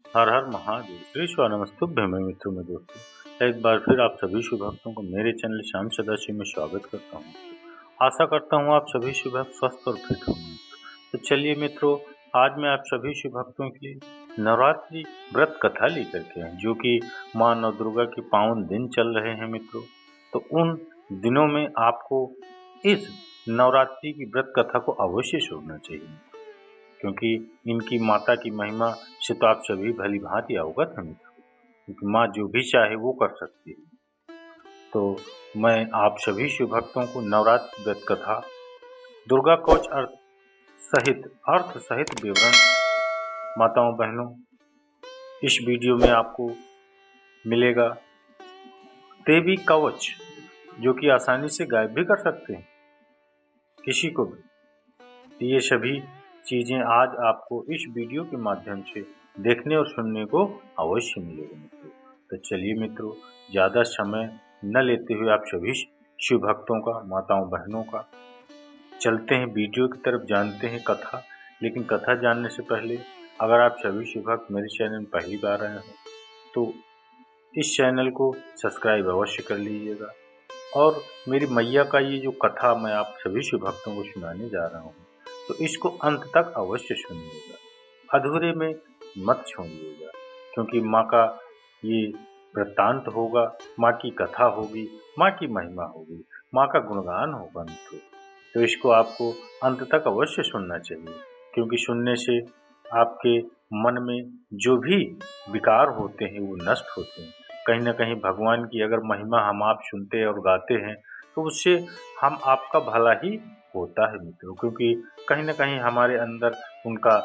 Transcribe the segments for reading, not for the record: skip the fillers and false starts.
हर हर महादेव। कृष्ण नमस्तुभ्यं में मित्रों में दोस्तों, एक बार फिर आप सभी शुभ भक्तों को मेरे चैनल श्याम सदाशिव में स्वागत करता हूँ। आशा करता हूँ आप सभी शुभ भक्त स्वस्थ और फिट होंगे। तो चलिए मित्रों, आज मैं आप सभी शुभ भक्तों के लिए नवरात्रि व्रत कथा लेकर के हैं, जो कि माँ नवदुर्गा के पावन दिन चल रहे हैं मित्रों। तो उन दिनों में आपको इस नवरात्रि की व्रत कथा को अवश्य सुनना चाहिए, क्योंकि इनकी माता की महिमा से तो आप सभी भली भांति अवगत हैं मित्रों, क्योंकि माँ जो भी चाहे वो कर सकती है। तो मैं आप सभी शिव भक्तों को नवरात्र व्रत कथा दुर्गा कवच अर्थ सहित विवरण माताओं बहनों इस वीडियो में आपको मिलेगा। देवी कवच जो कि आसानी से गायब भी कर सकते हैं किसी को भी, ये सभी चीजें आज आपको इस वीडियो के माध्यम से देखने और सुनने को अवश्य मिलेगा मित्रों। तो चलिए मित्रों, ज़्यादा समय न लेते हुए आप सभी शिव भक्तों का, माताओं बहनों का, चलते हैं वीडियो की तरफ, जानते हैं कथा। लेकिन कथा जानने से पहले अगर आप सभी शिव भक्त मेरे चैनल में पहली बार आए हो तो इस चैनल को सब्सक्राइब अवश्य कर लीजिएगा। और मेरी मैया का ये जो कथा मैं आप सभी शिव भक्तों को सुनाने जा रहा हूँ, तो इसको अंत तक अवश्य सुनिएगा, अधूरे में मत छोड़िएगा, क्योंकि माँ का ये वृत्तांत होगा, माँ की कथा होगी, माँ की महिमा होगी, माँ का गुणगान होगा मित्रों। तो इसको आपको अंत तक अवश्य सुनना चाहिए, क्योंकि सुनने से आपके मन में जो भी विकार होते हैं वो नष्ट होते हैं। कहीं ना कहीं भगवान की अगर महिमा हम आप सुनते और गाते हैं तो उससे हम आपका भला ही होता है मित्रों, क्योंकि कहीं ना कहीं हमारे अंदर उनका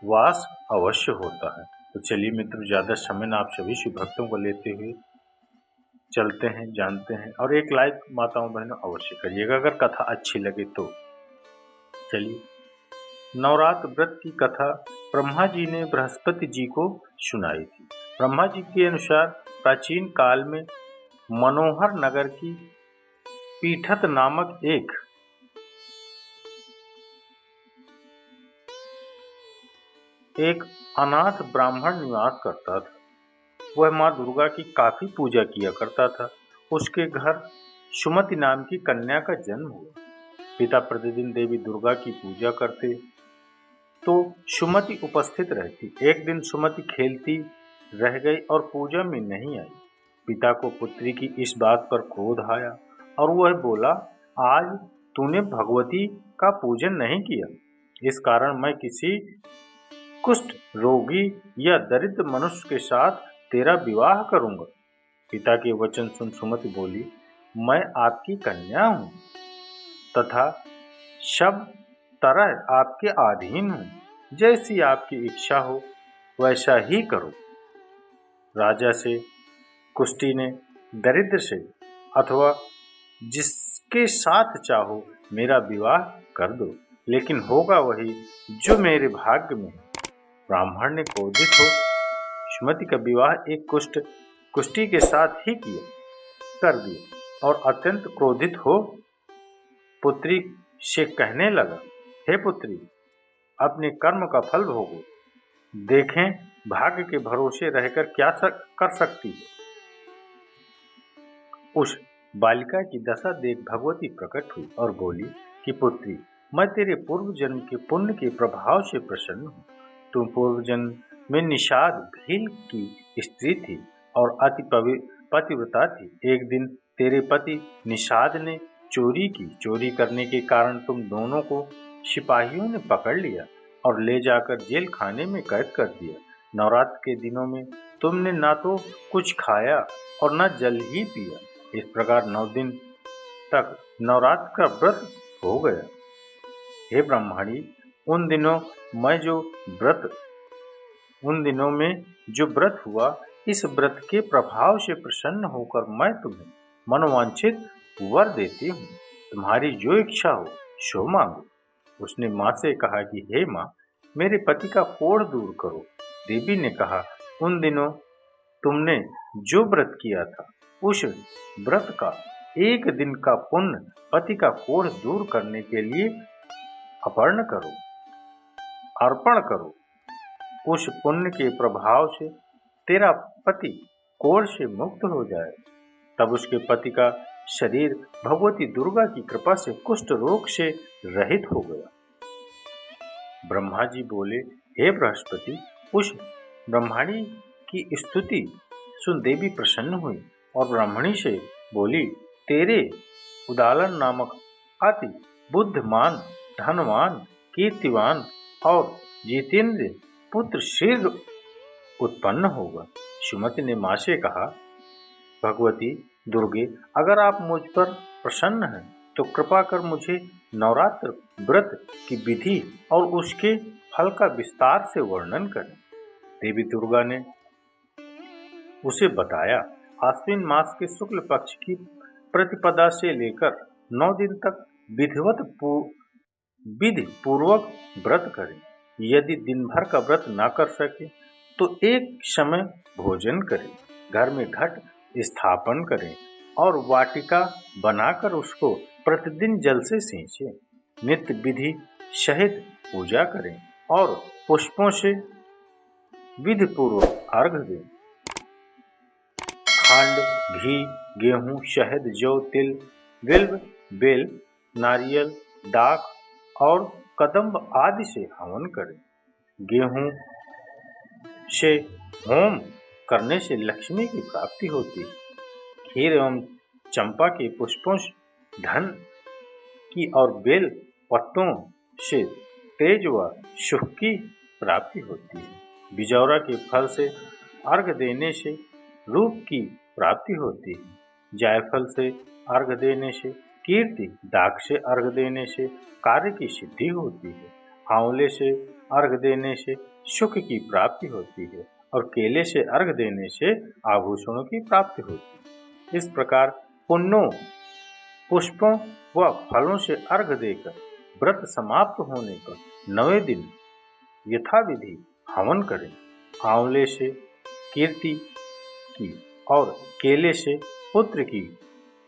वास अवश्य होता है। तो चलिए मित्रों, ज़्यादा समय न आप सभी शिव भक्तों को लेते हुए चलते हैं, जानते हैं। और एक लाइक माताओं बहनों अवश्य करिएगा अगर कथा अच्छी लगे तो। चलिए, नवरात्र व्रत की कथा ब्रह्मा जी ने बृहस्पति जी को सुनाई थी। ब्रह्मा जी के अनुसार प्राचीन काल में मनोहर नगर की पीठत नामक एक अनाथ ब्राह्मण निवास करता था। वह माँ दुर्गा की काफी पूजा किया करता था। उसके घर सुमति नाम की कन्या का जन्म हुआ। पिता प्रतिदिन देवी दुर्गा की पूजा करते तो सुमति उपस्थित रहती। एक दिन सुमति खेलती रह गई और पूजा में नहीं आई। पिता को पुत्री की इस बात पर क्रोध आया और वह बोला, आज तूने भगवती का पूजन नहीं किया, इस कारण मैं किसी कुष्ठ रोगी या दरिद्र मनुष्य के साथ तेरा विवाह करूंगा। पिता के वचन सुन सुमति बोली, मैं आपकी कन्या हूँ तथा सब तरह आपके अधीन हूँ, जैसी आपकी इच्छा हो वैसा ही करो। राजा से कुष्ठी ने दरिद्र से अथवा जिसके साथ चाहो मेरा विवाह कर दो, लेकिन होगा वही जो मेरे भाग्य में है। ब्राह्मण ने क्रोधित हो सुमति का विवाह एक कुष्ठी के साथ ही कर दिया और अत्यंत क्रोधित हो पुत्री से कहने लगा, हे पुत्री, अपने कर्म का फल भोगो, देखें भाग्य के भरोसे रहकर क्या कर सकती है। उस बालिका की दशा देख भगवती प्रकट हुई और बोली कि पुत्री, मैं तेरे पूर्व जन्म के पुण्य के प्रभाव से प्रसन्न हूँ। तुम पूर्व जन्म में निषाद भील की स्त्री थी और अति पतिव्रता थी। एक दिन तेरे पति निषाद ने चोरी की। चोरी करने के कारण तुम दोनों को सिपाहियों ने पकड़ लिया और ले जाकर जेल खाने में कैद कर दिया। नवरात्र के दिनों में तुमने ना तो कुछ खाया और न जल ही पिया। इस प्रकार 9 दिन तक नवरात्र का व्रत हो गया। हे ब्रह्मणी, उन दिनों में जो व्रत हुआ, इस व्रत के प्रभाव से प्रसन्न होकर मैं तुम्हें मनोवांछित वर देती हूँ। तुम्हारी जो इच्छा हो सो मांगो। उसने माँ से कहा कि हे माँ, मेरे पति का कोढ़ दूर करो। देवी ने कहा, उन दिनों तुमने जो व्रत किया था, उस व्रत का एक दिन का पुण्य पति का कोढ़ दूर करने के लिए अर्पण करो। उस पुण्य के प्रभाव से तेरा पति कोढ़ से मुक्त हो जाए। तब उसके पति का शरीर भगवती दुर्गा की कृपा से कुष्ठ रोग से रहित हो गया। ब्रह्मा जी बोले, हे बृहस्पति, उस ब्राह्मणी की स्तुति सुन देवी प्रसन्न हुई और ब्राह्मणी से बोली, तेरे उदालन नामक अति बुद्धिमान, धनवान, कीर्तिवान और जितेंद्र पुत्र शीघ्र उत्पन्न होगा। सुमति ने मां से कहा, भगवती दुर्गे, अगर आप मुझ पर प्रसन्न हैं तो कृपा कर मुझे नवरात्र व्रत की विधि और उसके फल का विस्तार से वर्णन करें। देवी दुर्गा ने उसे बताया, आश्विन मास के शुक्ल पक्ष की प्रतिपदा से लेकर 9 दिन तक विधि पूर्वक व्रत करें। यदि दिन भर का व्रत ना कर सके तो एक समय भोजन करें, घर में घट स्थापन करें और वाटिका बनाकर उसको प्रतिदिन जल से सींचें। नित्य विधि सहित पूजा करें और पुष्पों से विधि पूर्वक अर्घ्य दें। खंड, घी, गेहूं, शहद, जौ, तिल, बिल्व, बेल, नारियल, डाक और कदम्ब आदि से हवन करें। गेहूं से होम करने से लक्ष्मी की प्राप्ति होती है। खीर एवं चंपा के पुष्पों से धन की और बेल पत्तों से तेज व सुख की प्राप्ति होती है। बिजौरा के फल से अर्घ देने से रूप की प्राप्ति होती है। जायफल से अर्घ देने से कीर्ति, डाक से अर्घ देने से कार्य की सिद्धि होती है। आंवले से अर्घ देने से सुख की प्राप्ति होती है और केले से अर्घ देने से आभूषणों की प्राप्ति होती है। इस प्रकार पुण्यों, पुष्पों व फलों से अर्घ देकर व्रत समाप्त होने पर 9वें दिन यथाविधि हवन करें। आंवले से कीर्ति की और केले से पुत्र की,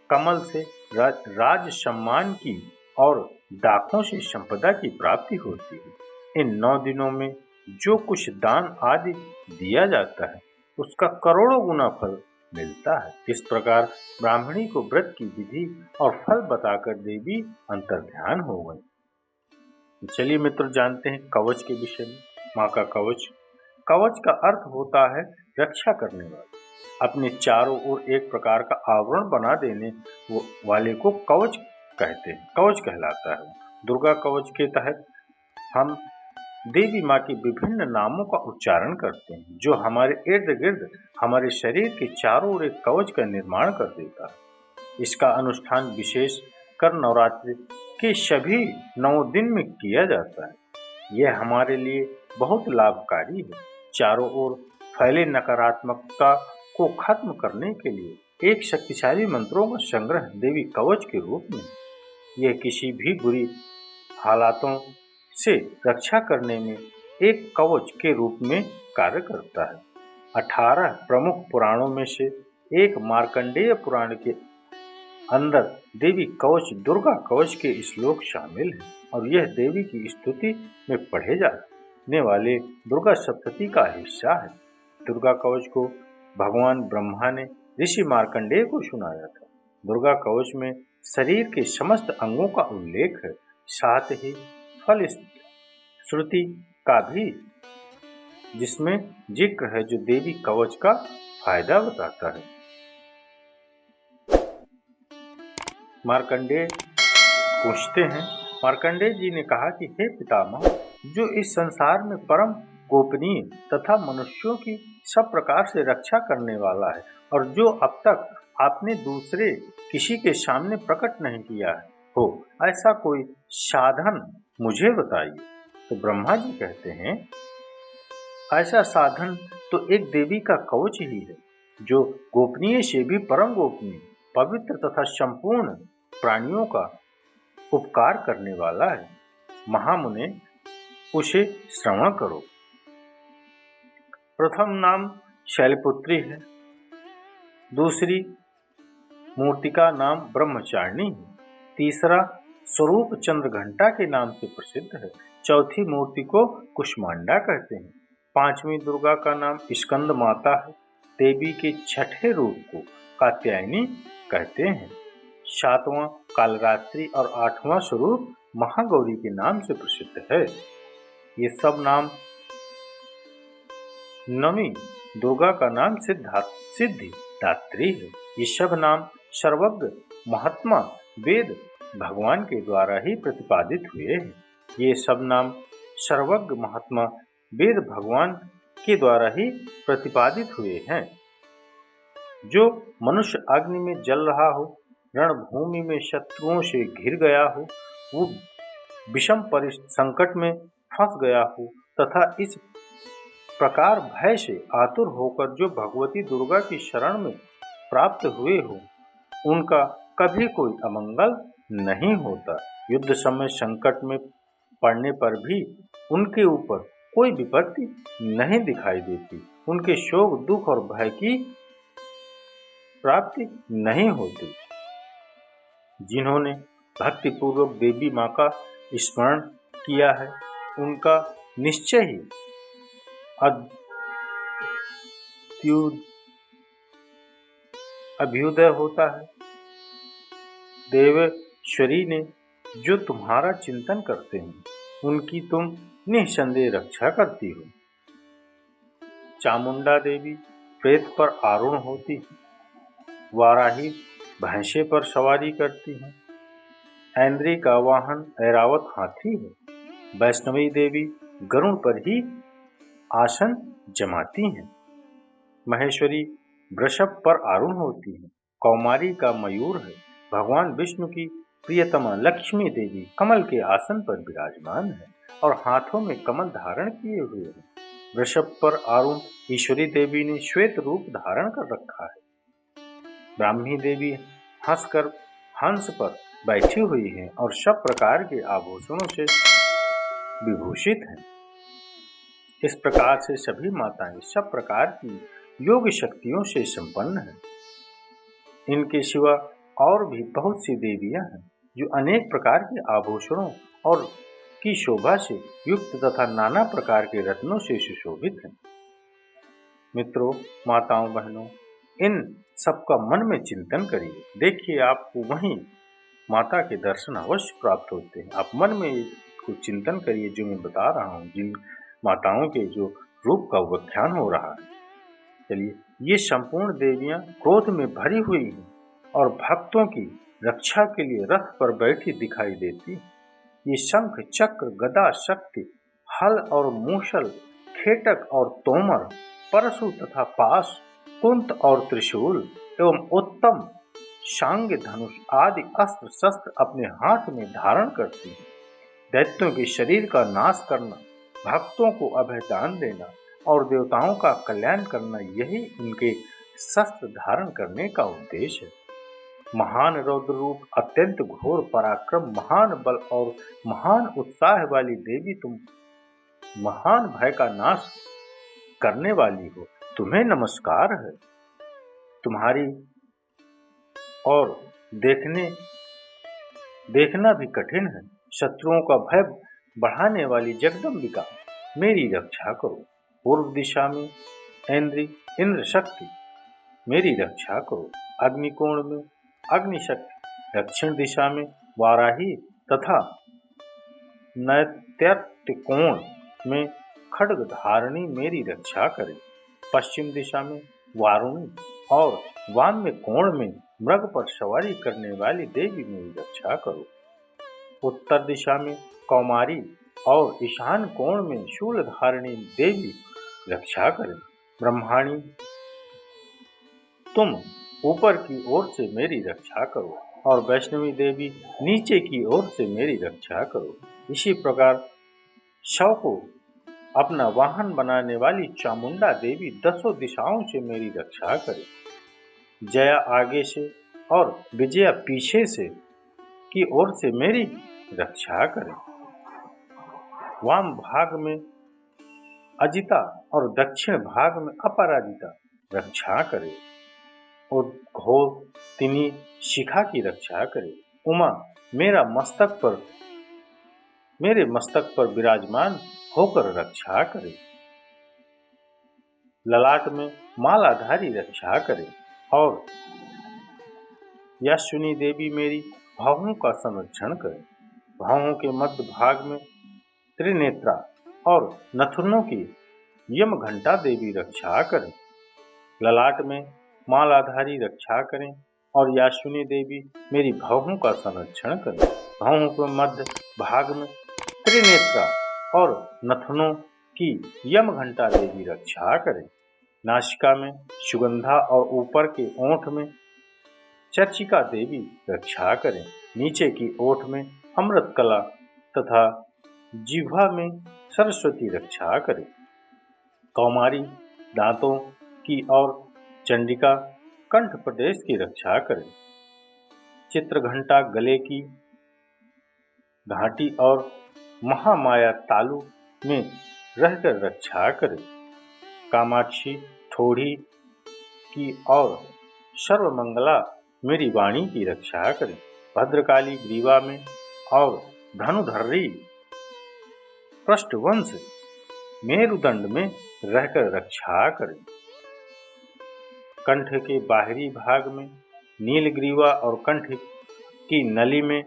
कमल से राज सम्मान की और डाकों से संपदा की प्राप्ति होती है। इन 9 दिनों में जो कुछ दान आदि दिया जाता है उसका करोड़ों गुना फल मिलता है। इस प्रकार ब्राह्मणी को व्रत की विधि और फल बताकर देवी अंतर्ध्यान हो गई। चलिए मित्र, जानते हैं कवच के विषय में। माँ का कवच। कवच का अर्थ होता है रक्षा करने वाला। अपने चारों ओर एक प्रकार का आवरण बना देने वाले को कवच कहते हैं, कवच कहलाता है। दुर्गा कवच के तहत हम देवी माँ के विभिन्न नामों का उच्चारण करते हैं, जो हमारे इर्द गिर्द हमारे शरीर के चारों ओर एक कवच का निर्माण कर देता है। इसका अनुष्ठान विशेष कर नवरात्रि के सभी 9 दिन में किया जाता है। यह हमारे लिए बहुत लाभकारी है। चारों ओर फैले नकारात्मकता को खत्म करने के लिए एक शक्तिशाली मंत्रों का संग्रह देवी कवच के रूप में यह किसी भी बुरी हालातों से रक्षा करने में एक कवच के रूप में कार्य करता है। 18 प्रमुख पुराणों में से एक मार्कंडेय पुराण के अंदर देवी कवच, दुर्गा कवच के श्लोक शामिल हैं और यह देवी की स्तुति में पढ़े जाने वाले दुर्गा सप्तती का हिस्सा है। दुर्गा कवच को भगवान ब्रह्मा ने ऋषि मार्कंडेय को सुनाया था। दुर्गा कवच में शरीर के समस्त अंगों का उल्लेख है, साथ ही फल श्रुति का भी, जिसमें जिक्र है, जो देवी कवच का फायदा बताता है। मार्कंडेय पूछते हैं, मार्कंडेय जी ने कहा कि हे पितामह, जो इस संसार में परम गोपनीय तथा मनुष्यों की सब प्रकार से रक्षा करने वाला है और जो अब तक आपने दूसरे किसी के सामने प्रकट नहीं किया हो, ऐसा कोई साधन मुझे बताइए। तो ब्रह्मा जी कहते हैं, ऐसा साधन तो एक देवी का कवच ही है, जो गोपनीय से भी परम गोपनीय, पवित्र तथा संपूर्ण प्राणियों का उपकार करने वाला है। महामुने, उसे श्रवण करो। प्रथम नाम शैलपुत्री है, दूसरी मूर्तिका नाम ब्रह्मचारिणी है, तीसरा स्वरूप चंद्र घंटा के नाम से प्रसिद्ध है, चौथी मूर्ति को कुष्मांडा कहते हैं। पांचवी दुर्गा का नाम स्कंद माता है। देवी के छठे रूप को कात्यायनी कहते हैं। सातवां कालरात्रि और आठवां स्वरूप महागौरी के नाम से प्रसिद्ध है। ये सब नाम नवी दुर्गा का नाम सिद्धिदात्री है। ये सब नाम सर्वज्ञ महात्मा वेद भगवान के द्वारा ही प्रतिपादित हुए हैं। ये सब नाम सर्वज्ञ महात्मा वेद भगवान के द्वारा ही प्रतिपादित हुए हैं। जो मनुष्य अग्नि में जल रहा हो, रणभूमि में शत्रुओं से घिर गया हो, वो विषम संकट में फंस गया हो तथा इस प्रकार भय से आतुर होकर जो भगवती दुर्गा की शरण में प्राप्त हुए हो, उनका कभी कोई अमंगल नहीं होता। युद्ध समय संकट में पड़ने पर भी उनके ऊपर कोई विपत्ति नहीं दिखाई देती। उनके शोक दुख और भय की प्राप्ति नहीं होती। जिन्होंने भक्तिपूर्वक देवी माँ का स्मरण किया है, उनका निश्चय ही अभ्युदय होता है। देवेश्वरी ने जो तुम्हारा चिंतन करते हैं, उनकी तुम निःसंदेह रक्षा करती हो। चामुंडा देवी प्रेत पर आरूढ़ होती है। वाराही भैंसे पर सवारी करती है। ऐन्द्री का वाहन ऐरावत हाथी है। वैष्णवी देवी गरुड़ पर ही आसन जमाती हैं। महेश्वरी वृषभ पर आरूढ़ होती है। कौमारी का मयूर है। भगवान विष्णु की प्रियतमा लक्ष्मी देवी कमल के आसन पर विराजमान है और हाथों में कमल धारण किए हुए हैं। वृषभ पर आरूढ़ ईश्वरी देवी ने श्वेत रूप धारण कर रखा है। ब्राह्मी देवी हंसकर हंस पर बैठी हुई है और सब प्रकार के आभूषणों से विभूषित हैं। इस प्रकार से सभी माताएं सब प्रकार की योग शक्तियों से संपन्न हैं। इनके सिवा और भी बहुत सी देवियां हैं जो अनेक प्रकार के आभूषणों और की शोभा से युक्त तथा नाना प्रकार के रत्नों से सुशोभित हैं। मित्रों, माताओं, बहनों, इन सबका मन में चिंतन करिए। देखिए, आपको वहीं माता के दर्शन अवश्य प्राप्त होते हैं। आप मन में इसको चिंतन करिए जो मैं बता रहा हूँ, जिन माताओं के जो रूप का व्याख्यान हो रहा है। चलिए, ये संपूर्ण देवियां क्रोध में भरी हुई हैं और भक्तों की रक्षा के लिए रथ पर बैठी दिखाई देती। ये शंख, चक्र, गदा, शक्ति, हल और मूसल, खेटक और तोमर, परशु तथा पाश, कुंत और त्रिशूल एवं उत्तम शांग धनुष आदि अस्त्र शस्त्र अपने हाथ में धारण करती हैं। दैत्यों के शरीर का नाश करना, भक्तों को अभयदान देना और देवताओं का कल्याण करना, यही उनके शस्त्र धारण करने का उद्देश्य है। महान रौद्र रूप, अत्यंत घोर पराक्रम, महान बल और महान उत्साह वाली देवी, तुम महान भय का नाश करने वाली हो, तुम्हें नमस्कार है। तुम्हारी और देखना भी कठिन है। शत्रुओं का भय बढ़ाने वाली जगदम्बिका, मेरी रक्षा करो। पूर्व दिशा में इंद्र शक्ति, मेरी रक्षा करो। अग्निकोण में अग्नि शक्ति, दक्षिण दिशा में वाराही तथा नैत्य कोण में खड्ग धारणी मेरी रक्षा करें। पश्चिम दिशा में वारुणी और वाम्य कोण में मृग पर सवारी करने वाली देवी मेरी रक्षा करो। उत्तर दिशा में कौमारी और ईशान कोण में शूल धारिणी देवी रक्षा करें। ब्रह्माणी, तुम ऊपर की ओर से मेरी रक्षा करो और वैष्णवी देवी नीचे की ओर से मेरी रक्षा करो। इसी प्रकार शव को अपना वाहन बनाने वाली चामुंडा देवी दसों दिशाओं से मेरी रक्षा करे। जया आगे से और विजया पीछे से की ओर से मेरी रक्षा करे। वाम भाग में अजिता और दक्षिण भाग में अपराजिता रक्षा करे और घोर तिनी शिखा की रक्षा करे। उमा मेरे मस्तक पर विराजमान होकर रक्षा करे। ललाट में मालाधारी रक्षा करें। और यशस्विनी देवी मेरी भावों का संरक्षण करें। भावों के मध्य भाग में त्रिनेत्रा और नथुनों की यम घंटा देवी रक्षा करें। ललाट में मालाधारी रक्षा करें और यशस्विनी देवी मेरी भावों का संरक्षण करें। भावों के मध्य भाग में त्रिनेत्रा और नथुनों की यम घंटा देवी रक्षा करें। नासिका में सुगंधा और ऊपर के ओंठ में चर्चिका देवी रक्षा करें। नीचे की ओठ में अमृत कला तथा जिह्वा में सरस्वती रक्षा करें। कौमारी दांतों की और चंडिका कंठ प्रदेश की रक्षा करें। चित्रघंटा गले की घाटी और महामाया तालु में रहकर रक्षा करें। कामाक्षी ठोड़ी की और सर्वमंगला मेरी वाणी की रक्षा करें। भद्रकाली ग्रीवा में और धनुधर्री पृष्ठवंश मेरुदंड में रहकर रक्षा करें। कंठ के बाहरी भाग में नीलग्रीवा और कंठ की नली में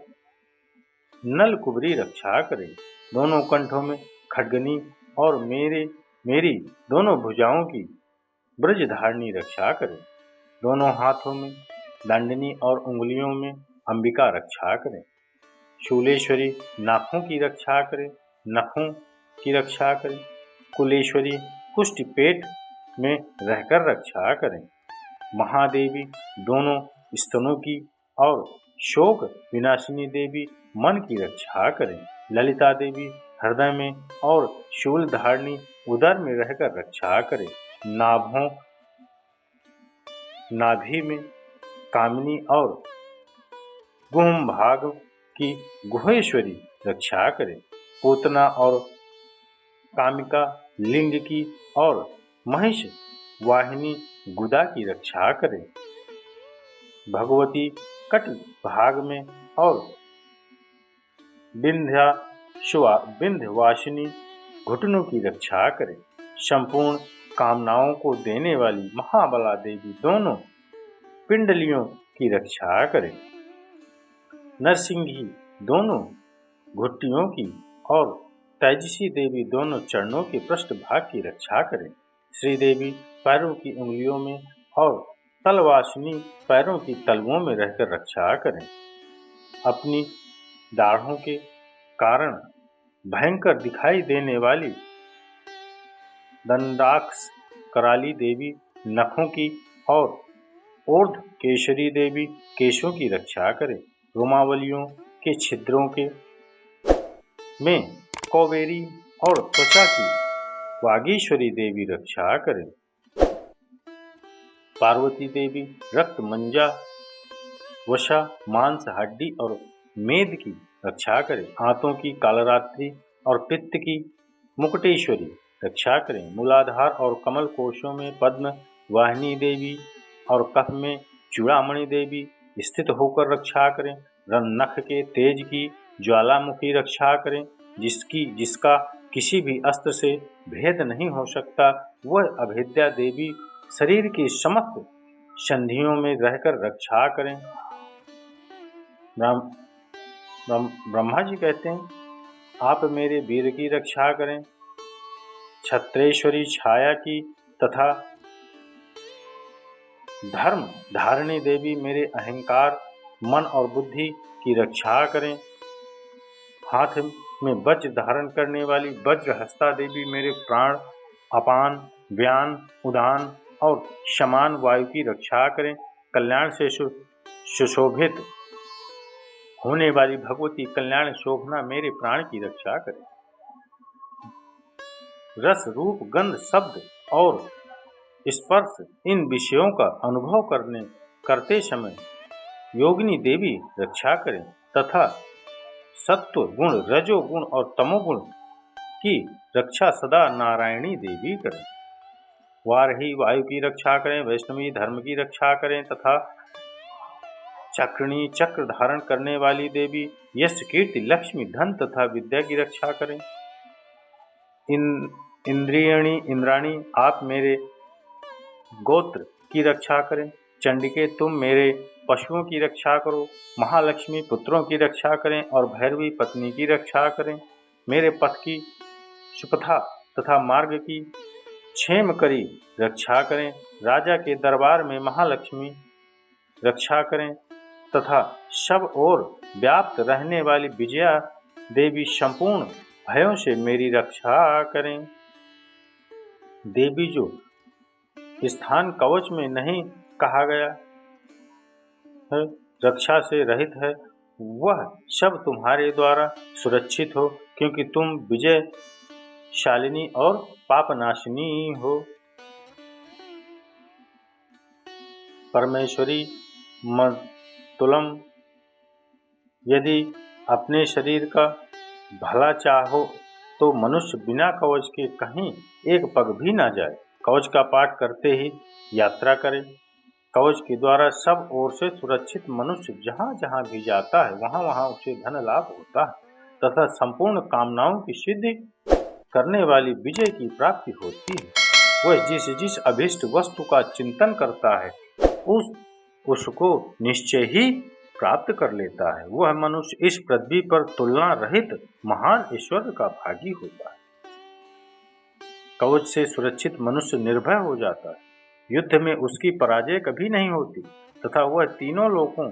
नलकुबरी रक्षा करें। दोनों कंठों में खड्गनी और मेरी दोनों भुजाओं की ब्रजधारणी रक्षा करें। दोनों हाथों में दंडनी और उंगलियों में अंबिका रक्षा करें। शूलेश्वरी नाखों की रक्षा करें, नखों की रक्षा करें। कुलेश्वरी कुष्ठ पेट में रहकर रक्षा करें। महादेवी दोनों स्तनों की और शोक विनाशिनी देवी मन की रक्षा करें। ललिता देवी हृदय में और शूल धारणी उदर में रहकर रक्षा करें। नाभि में कामिनी और गुहम भाग की गुहेश्वरी रक्षा करें। पूतना और कामिका लिंग की और महिष वाहिनी गुदा की रक्षा करें। भगवती कटि भाग में और विंध्यवासिनी घुटनों की रक्षा करें। संपूर्ण कामनाओं को देने वाली महाबला देवी दोनों पिंडलियों की रक्षा करें। नरसिंही दोनों घुट्टियों की और तेजसी देवी दोनों चरणों के पृष्ठभाग की रक्षा करें। श्रीदेवी पैरों की उंगलियों में और तलवासिनी पैरों की तलवों में रहकर रक्षा करें। अपनी दाढ़ों के कारण भयंकर दिखाई देने वाली दंडाक्ष कराली देवी नखों की और ऊर्ध्व केशरी देवी केशों की रक्षा करें। रोमावलियों के छिद्रों के में कौबेरी और त्वचा की वागीश्वरी देवी रक्षा करें। पार्वती देवी रक्त मंजा वशा मांस हड्डी और मेद की रक्षा करें। आंतों की कालरात्रि और पित्त की मुकुटेश्वरी रक्षा करें। मूलाधार और कमल कोशों में पद्म वाहिनी देवी और कफ में चूड़ामणि देवी स्थित होकर रक्षा करें। नख के तेज की ज्वालामुखी रक्षा करें। जिसका किसी भी अस्त्र से भेद नहीं हो सकता, वह अभेद्या देवी शरीर की समस्त संधियों में रहकर रक्षा करें। ब्रह्मा जी कहते हैं, आप मेरे वीर की रक्षा करें। छत्रेश्वरी छाया की तथा धर्म धारिणी देवी मेरे अहंकार मन और बुद्धि की रक्षा करें। हाथ में वज्र धारण करने वाली वज्रहस्ता देवी मेरे प्राण अपान व्यान उदान और समान वायु की रक्षा करें। कल्याण से सुशोभित होने वाली भगवती कल्याण शोभना मेरे प्राण की रक्षा करें। रस रूप गंध शब्द और स्पर्श इन विषयों का अनुभव करते समय योगिनी देवी रक्षा करें तथा सत्व गुण रजोगुण और तमोगुण की रक्षा सदा नारायणी देवी करें। वारही वायु की रक्षा करें। वैष्णवी धर्म की रक्षा करें तथा चक्रिणी चक्र धारण करने वाली देवी यश कीर्ति लक्ष्मी धन तथा विद्या की रक्षा करें। इंद्रियणी इंद्राणी आप मेरे गोत्र की रक्षा करें। चंडिके तुम मेरे पशुओं की रक्षा करो। महालक्ष्मी पुत्रों की रक्षा करें और भैरवी पत्नी की रक्षा करें। मेरे पथ की सुपथा तथा मार्ग की क्षेम करी रक्षा करें। राजा के दरबार में महालक्ष्मी रक्षा करें तथा सब ओर व्याप्त रहने वाली विजया देवी संपूर्ण भयों से मेरी रक्षा करें। देवी जो स्थान कवच में नहीं कहा गया है, रक्षा से रहित है, वह सब तुम्हारे द्वारा सुरक्षित हो, क्योंकि तुम विजय शालिनी और पापनाशिनी हो। परमेश्वरी मतुलम, यदि अपने शरीर का भला चाहो तो मनुष्य बिना कवच के कहीं एक पग भी ना जाए। कवच का पाठ करते ही यात्रा करे। कवच के द्वारा सब ओर से सुरक्षित मनुष्य जहाँ जहाँ भी जाता है वहाँ वहाँ उसे धन लाभ होता है तथा संपूर्ण कामनाओं की सिद्धि करने वाली विजय की प्राप्ति होती है। वह जिस जिस अभिष्ट वस्तु का चिंतन करता है उसको निश्चय ही प्राप्त कर लेता है। वह मनुष्य इस पृथ्वी पर तुलना रहित महान ईश्वर का भागी होता है। कवच से सुरक्षित मनुष्य निर्भय हो जाता है। युद्ध में उसकी पराजय कभी नहीं होती तथा वह तीनों लोकों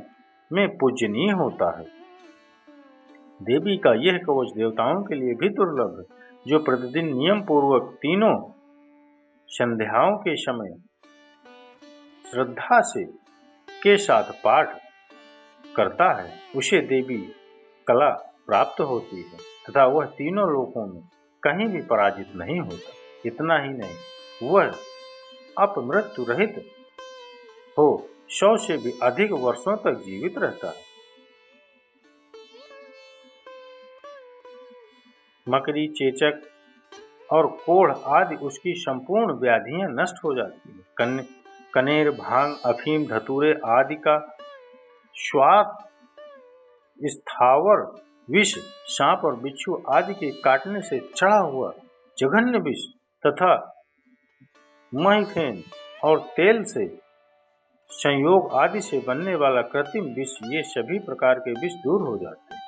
में पूजनीय होता है। देवी का यह कवच देवताओं के लिए भी दुर्लभ है, जो प्रतिदिन नियम पूर्वक तीनों संध्याओं के समय श्रद्धा से के साथ पाठ करता है, उसे देवी कला प्राप्त होती है तथा वह तीनों लोकों में कहीं भी पराजित नहीं होता। इतना ही नहीं, वह अपमृत्यु रहित हो 100 से भी अधिक वर्षों तक जीवित रहता है। मकड़ी, चेचक और कोढ़ आदि उसकी संपूर्ण व्याधियां नष्ट हो जाती हैं। कनेर, भांग, अफीम, धतूरे आदि का स्वाद, स्थावर विष, सांप और बिच्छू आदि के काटने से चढ़ा हुआ जघन्य विष तथा महिफेन और तेल से संयोग आदि से बनने वाला कृत्रिम विष, ये सभी प्रकार के विष दूर हो जाते हैं,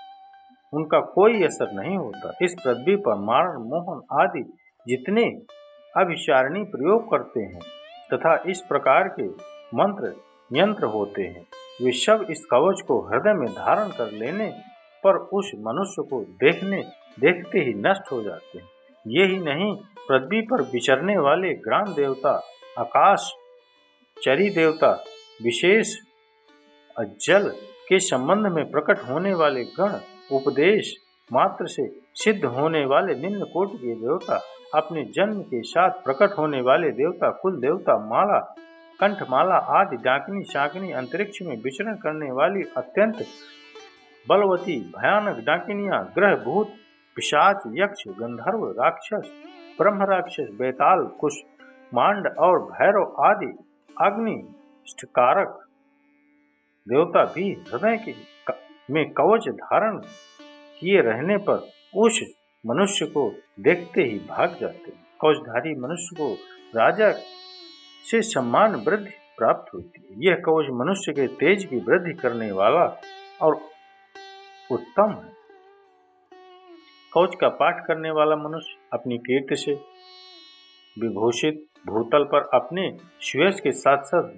उनका कोई असर नहीं होता। इस पृथ्वी पर मारण, मोहन आदि जितने अभिचारिणी प्रयोग करते हैं तथा इस प्रकार के मंत्र यंत्र होते हैं, वे सब इस कवच को हृदय में धारण कर लेने पर उस मनुष्य को देखते ही नष्ट हो जाते हैं। यही नहीं, पृथ्वी पर विचरने वाले ग्राम देवता, आकाश चरी देवता, विशेष जल के संबंध में प्रकट होने वाले गण, उपदेश मात्र से सिद्ध होने वाले निम्न कोटि के देवता, अपने जन्म के साथ प्रकट होने वाले देवता, कुल देवता, माला, कंठमाला आदि डाकिनी, शाकिनी, अंतरिक्ष में विचरण करने वाली अत्यंत बलवती भयानक डाकिनियां, ग्रह, भूत, पिशाच, यक्ष, गंधर्व, राक्षस, ब्रह्म राक्षस, बेताल, कुष्मांड और भैरव आदि अग्निष्ठकारक देवता भी हृदय में कवच धारण किए रहने पर उस मनुष्य को देखते ही भाग जाते हैं। कवचधारी मनुष्य को राजा से सम्मान वृद्धि प्राप्त होती है। यह कवच मनुष्य के तेज की वृद्धि करने वाला और उत्तम है। कवच का पाठ करने वाला मनुष्य अपनी कीर्ति से विभूषित भूतल पर अपने श्रेयस के साथ साथ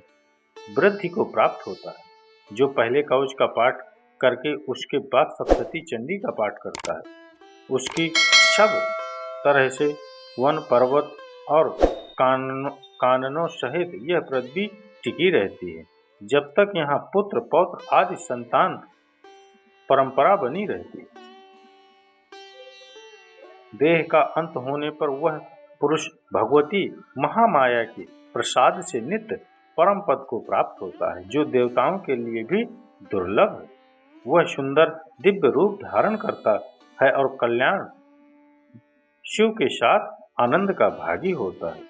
वृद्धि को प्राप्त होता है। जो पहले कवच का पाठ करके उसके बाद सप्तशती चंडी का पाठ करता है, उसकी सब तरह से वन, पर्वत और काननों सहित यह पृथ्वी टिकी रहती है, जब तक यहाँ पुत्र, पौत्र आदि संतान परंपरा बनी रहती है। देह का अंत होने पर वह पुरुष भगवती महामाया के प्रसाद से नित्य परम पद को प्राप्त होता है, जो देवताओं के लिए भी दुर्लभ है। वह सुंदर दिव्य रूप धारण करता है और कल्याण शिव के साथ आनंद का भागी होता है।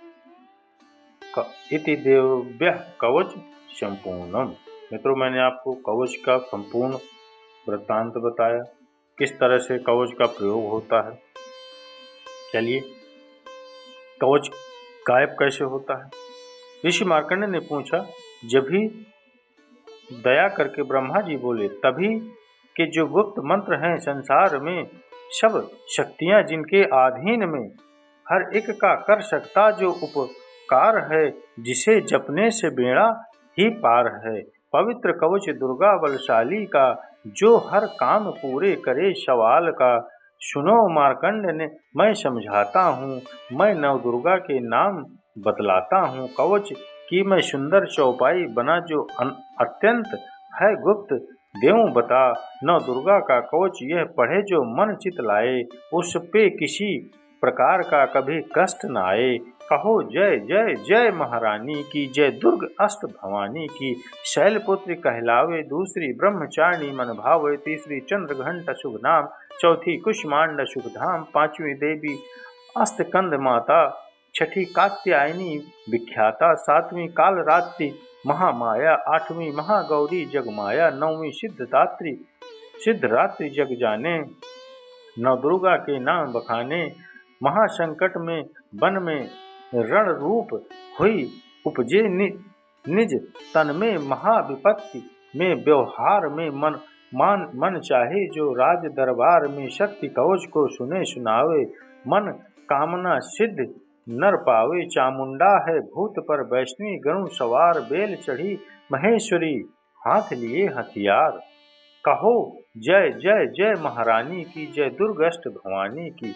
इति देव्य कवच संपूर्णम। मित्रों, मैंने आपको कवच का संपूर्ण वृत्तांत बताया, किस तरह से कवच का प्रयोग होता है। चलिए, कवच गायब कैसे होता है ऋषि मार्कंडेय ने पूछा। जब भी दया करके ब्रह्मा जी बोले, तभी के जो गुप्त मंत्र हैं संसार में, सब शक्तियां जिनके अधीन में, हर एक का कर सकता जो उपकार है, जिसे जपने से बेड़ा ही पार है। पवित्र कवच दुर्गा बलशाली का, जो हर काम पूरे करे सवाल का। सुनो मार्कंड ने मैं समझाता हूँ, मैं नव दुर्गा के नाम बतलाता हूँ। कवच की मैं सुंदर चौपाई बना जो अत्यंत है गुप्त, देऊं बता। नव दुर्गा का कवच यह पढ़े जो मन चित लाए, उस पे किसी प्रकार का कभी कष्ट न आए। कहो जय जय जय महारानी की, जय दुर्ग अष्ट भवानी की। शैलपुत्री कहलावे, दूसरी ब्रह्मचारिणी मन भावे, तीसरी चंद्रघंटा शुभ नाम, चौथी कुष्मांड शुभ धाम, पांचवी देवी अस्तकंद माता, छठी कात्यायनी विख्याता, सातवीं कालरात्रि महामाया, आठवीं महागौरी जगमाया, नौवीं सिद्धरात्रि जग जाने। नव दुर्गा के नाम बखाने, महासंकट में वन में रण रूप हुई उपजे निज तन में, महाविपत्ति में व्यवहार में मन चाहे जो राज दरबार में। शक्ति कवच को सुने सुनावे, मन कामना सिद्ध नर पावे। चामुंडा है भूत पर वैष्णवी गरुड़ सवार, बेल चढ़ी महेश्वरी हाथ लिए हथियार। कहो जय जय जय महारानी की, जय दुर्ग अष्ट भवानी की।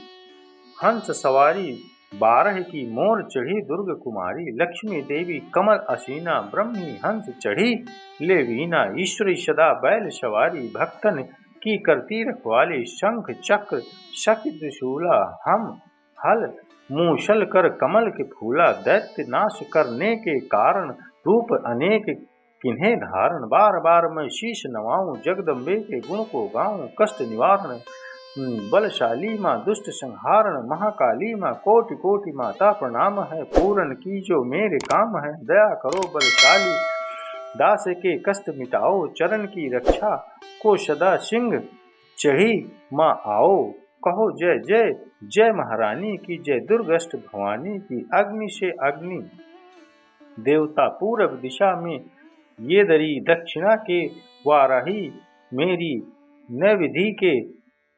हंस सवारी 12 की, मोर चढ़ी दुर्ग कुमारी, लक्ष्मी देवी कमल असीना, ब्रह्मी हंस चढ़ी ले वीणा। ईश्वरी सदा बैल सवारी, भक्तन की करती रखवाली। शंख चक्र शक्ति त्रिशूला, हम हल मूसल कर कमल के फूला। दैत्य नाश करने के कारण, रूप अनेक किन्हें धारण। बार बार मैं शीश नवाऊं, जगदम्बे के गुण को गाऊं। कष्ट निवारण बलशाली माँ, दुष्ट संहारण महाकाली माँ। कोटि कोटि माता प्रणाम है, पूरन की जो मेरे काम है। दया करो बलशाली दास के कष्ट मिटाओ, चरण की रक्षा को सदा सिंह चढ़ी माँ आओ। कहो जय जय जय महारानी की, जय दुर्ग अष्ट भवानी की। अग्नि से अग्नि देवता पूरब दिशा में, ये दरी दक्षिणा के वाराही मेरी। नैविधि के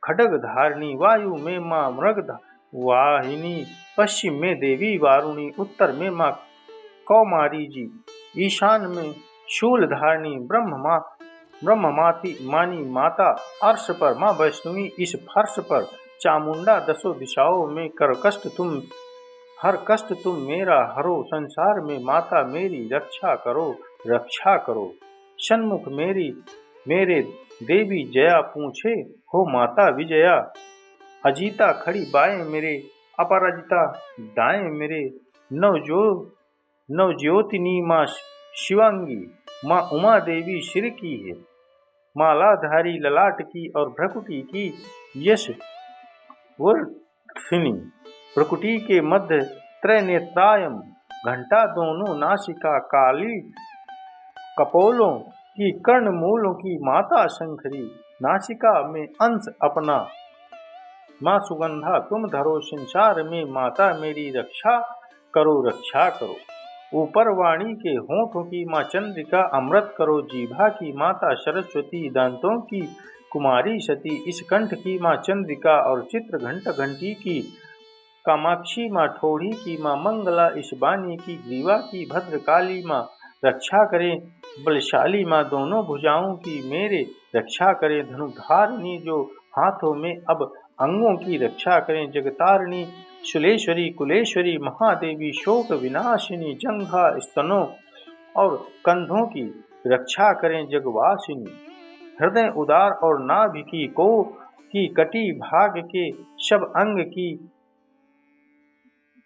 खड्ग धारिणी, वायु में माँ मृग वाहिनी। पश्चिम में देवी वारुणी, उत्तर में माँ कौमारी जी। ईशान में शूल धारिणी ब्रह्ममाती मानी माता। अर्श पर माँ वैष्णवी, इस फर्श पर चामुंडा। दसों दिशाओं में कर कष्ट तुम, हर कष्ट तुम मेरा हरो। संसार में माता मेरी रक्षा करो। सन्मुख मेरे देवी जया, पूछे हो माता विजया। अजीता खड़ी बाएं मेरे, अपराजिता दाएं मेरे। नवज्योतिनी माँ शिवांगी, माँ उमा देवी सिर की है। मालाधारी ललाट की और भ्रकुटी की यश वर्षिणी। भ्रकुटी के मध्य त्रैनेत्रायम, घंटा दोनों नासिका काली। कपोलों की कर्ण मूलों की माता शंखरी, नासिका में अंश अपना। माँ सुगंधा तुम धरो, संसार में माता मेरी रक्षा करो। ऊपर वाणी के होठों की माँ चंद्रिका, अमृत करो जीभा की माता सरस्वती। दांतों की कुमारी सती, इस कंठ की माँ चंद्रिका और चित्र घंटी की। कामाक्षी माँ ठोड़ी की माँ मंगला, इस बानी की ग्रीवा की भद्रकाली माँ। रक्षा करें बलशाली माँ, दोनों भुजाओं की मेरे रक्षा करें। धनुधारिणी जो हाथों में अब अंगों की रक्षा करें। जगतारिणी शुलेश्वरी कुलेश्वरी महादेवी, शोक विनाशिनी। जंघा स्तनों और कंधों की रक्षा करें जगवासिनी। हृदय उदार और नाभि की कटी भाग के सब अंग की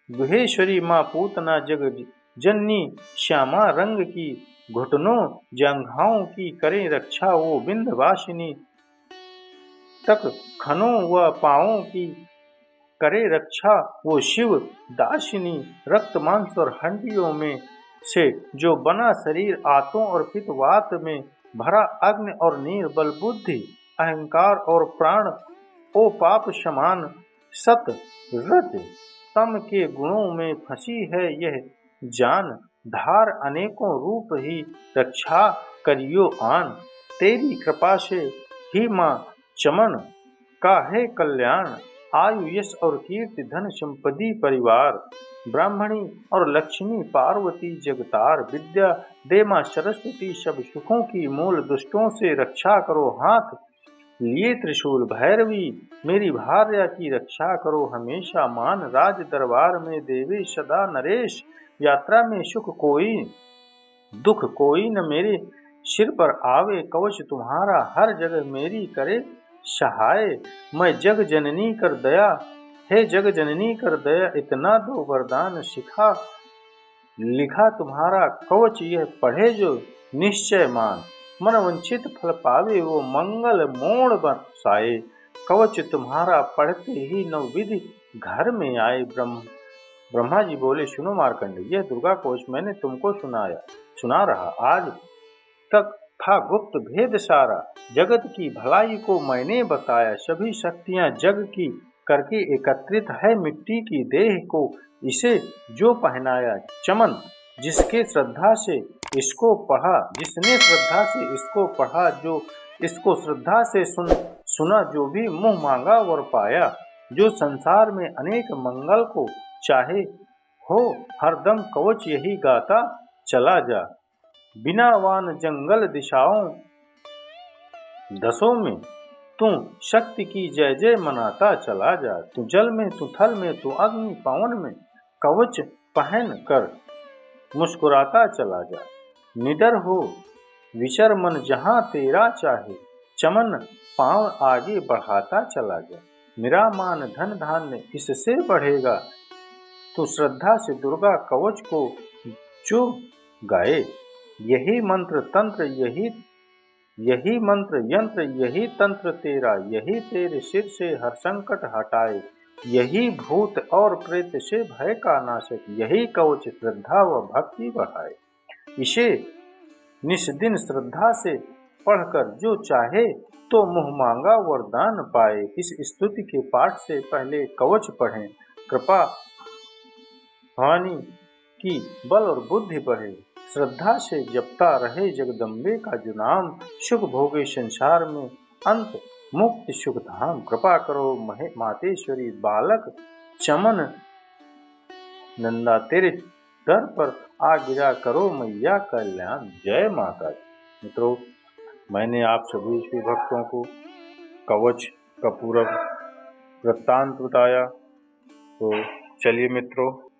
गुहेश्वरी माँ पूतना। जग जननी श्यामा रंग की, घुटनों जंघाओं की करें रक्षा वो विंध्यवासिनी। तक खनों व पांवों की करे रक्षा वो शिव दासिनी। रक्त मांस और हड्डियों में से जो बना शरीर, आंतों और पित्तवात में भरा अग्नि और निर्बल बुद्धि, अहंकार और प्राण, ओ पाप समान सत रज तम के गुणों में फंसी है यह जान। धार अनेकों रूप ही रक्षा करियो आन। तेरी कृपा से ही माँ चमन का है कल्याण। आयु यश और कीर्ति धन संपत्ति परिवार। ब्राह्मणी और लक्ष्मी पार्वती जगतार। विद्या दे माँ सरस्वती सब सुखों की मूल। दुष्टों से रक्षा करो हाथ लिए त्रिशूल। भैरवी मेरी भार्या की रक्षा करो हमेशा मान। राज दरबार में देवे सदा नरेश। यात्रा में सुख कोई दुख कोई न मेरे सिर पर आवे। कवच तुम्हारा हर जगह मेरी करे सहाय। मैं जग जननी कर दया हे जग जननी कर दया। इतना दो वरदान सिखा लिखा तुम्हारा कवच यह पढ़े जो निश्चय मान। मन वंचित फल पावे वो मंगल मोड़ बरसाए। कवच तुम्हारा पढ़ते ही नवविधि घर में आए। ब्रह्मा जी बोले सुनो मार्कंड, यह दुर्गा कवच मैंने तुमको सुना रहा। आज तक था गुप्त भेद सारा। जगत की भलाई को मैंने बताया। सभी शक्तियां जग की करके एकत्रित है मिट्टी की देह को इसे जो पहनाया। चमन जिसने श्रद्धा से इसको पढ़ा जो इसको श्रद्धा से सुना जो भी मुंह मांगा वर पाया। जो संसार में अनेक मंगल को चाहे हो हरदम कवच यही गाता चला जा। बिना वान जंगल दिशाओं दसों में तू शक्ति की जय जय मनाता चला जा। तू जल में तू थल में तू अग्नि पवन में कवच पहन कर मुस्कुराता चला जा। निडर हो विचर मन जहाँ तेरा चाहे। चमन पांव आगे बढ़ाता चला जा। मेरा मान धन धान्य इससे बढ़ेगा। तू श्रद्धा से दुर्गा कवच को जो गाए। यही मंत्र तंत्र यही मंत्र यंत्र यही तंत्र तेरा। यही तेरे सिर से हर संकट हटाए। यही भूत और प्रेत से भय का नाशक। यही कवच श्रद्धा व भक्ति बढ़ाए। इसे निस्दिन श्रद्धा से पढ़कर जो चाहे तो मुँह मांगा वरदान पाए। इस स्तुति के पाठ से पहले कवच पढ़ें। कृपा भवानी की बल और बुद्धि बढ़े। श्रद्धा से जपता रहे जगदम्बे का जो नाम। सुख भोगे संसार में अंत मुक्ति सुख धाम। कृपा करो मातेश्वरी बालक चमन नंदा तेरे दर पर आ गिरा करो मैया कल्याण। जय माता दी। मित्रों, मैंने आप सभी शिव भक्तों को कवच का पूरा वृत्तांत बताया। तो चलिए मित्रों,